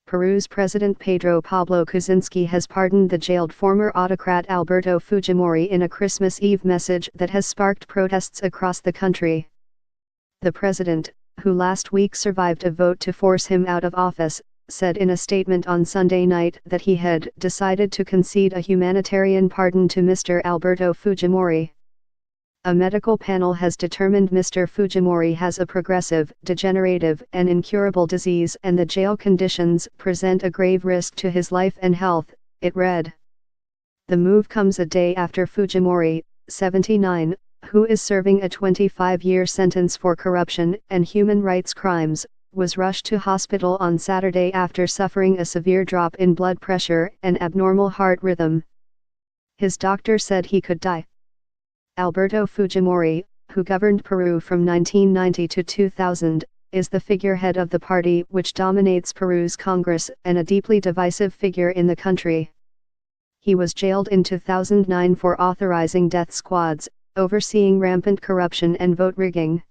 Peru's President Pedro Pablo Kuczynski has pardoned the jailed former autocrat Alberto Fujimori in a Christmas Eve message that has sparked protests across the country. The president, who last week survived a vote to force him out of office, said in a statement on Sunday night that he had decided to concede a humanitarian pardon to Mr. Alberto Fujimori. A medical panel has determined Mr. Fujimori has a progressive, degenerative, and incurable disease and the jail conditions present a grave risk to his life and health, it read. The move comes a day after Fujimori, 79, who is serving a 25-year sentence for corruption and human rights crimes, was rushed to hospital on Saturday after suffering a severe drop in blood pressure and abnormal heart rhythm. His doctor said he could die. Alberto Fujimori, who governed Peru from 1990 to 2000, is the figurehead of the party which dominates Peru's Congress and a deeply divisive figure in the country. He was jailed in 2009 for authorizing death squads, overseeing rampant corruption and vote rigging.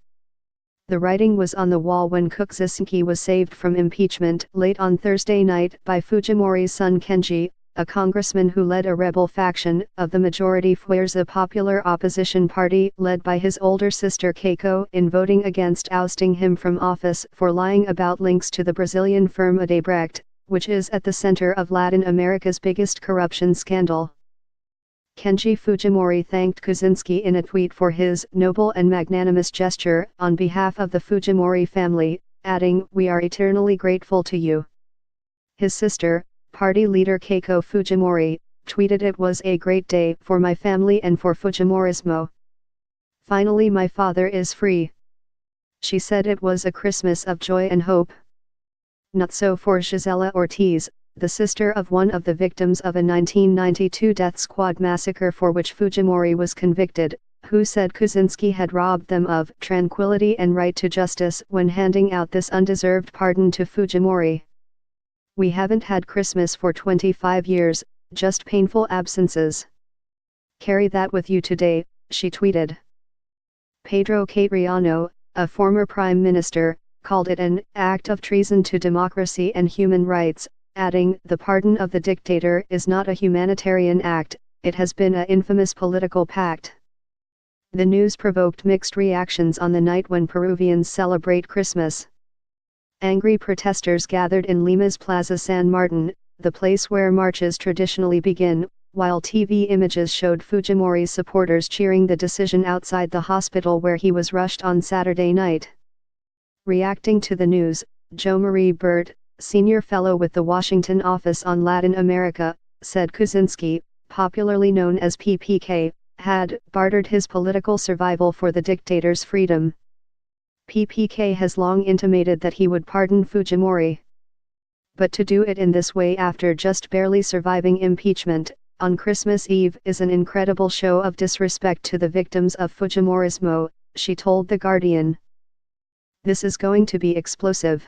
The writing was on the wall when Kuczynski was saved from impeachment late on Thursday night by Fujimori's son Kenji, a congressman who led a rebel faction of the majority Fuerza Popular opposition party led by his older sister Keiko in voting against ousting him from office for lying about links to the Brazilian firm Odebrecht, which is at the center of Latin America's biggest corruption scandal. Kenji Fujimori thanked Kuczynski in a tweet for his noble and magnanimous gesture on behalf of the Fujimori family, adding, "We are eternally grateful to you." His sister, party leader Keiko Fujimori, tweeted, "It was a great day for my family and for Fujimorismo. Finally my father is free." She said it was a Christmas of joy and hope. Not so for Gisela Ortiz, the sister of one of the victims of a 1992 death squad massacre for which Fujimori was convicted, who said Kuczynski had robbed them of tranquility and right to justice when handing out this undeserved pardon to Fujimori. "We haven't had Christmas for 25 years, just painful absences. Carry that with you today," she tweeted. Pedro Catriano, a former prime minister, called it an act of treason to democracy and human rights, adding, "The pardon of the dictator is not a humanitarian act, it has been an infamous political pact." The news provoked mixed reactions on the night when Peruvians celebrate Christmas. Angry protesters gathered in Lima's Plaza San Martin, the place where marches traditionally begin, while TV images showed Fujimori's supporters cheering the decision outside the hospital where he was rushed on Saturday night. Reacting to the news, Jo Marie Burt, senior fellow with the Washington Office on Latin America, said Kuczynski, popularly known as PPK, had bartered his political survival for the dictator's freedom. PPK has long intimated that he would pardon Fujimori. But to do it in this way after just barely surviving impeachment, on Christmas Eve is an incredible show of disrespect to the victims of Fujimorismo, she told The Guardian. "This is going to be explosive."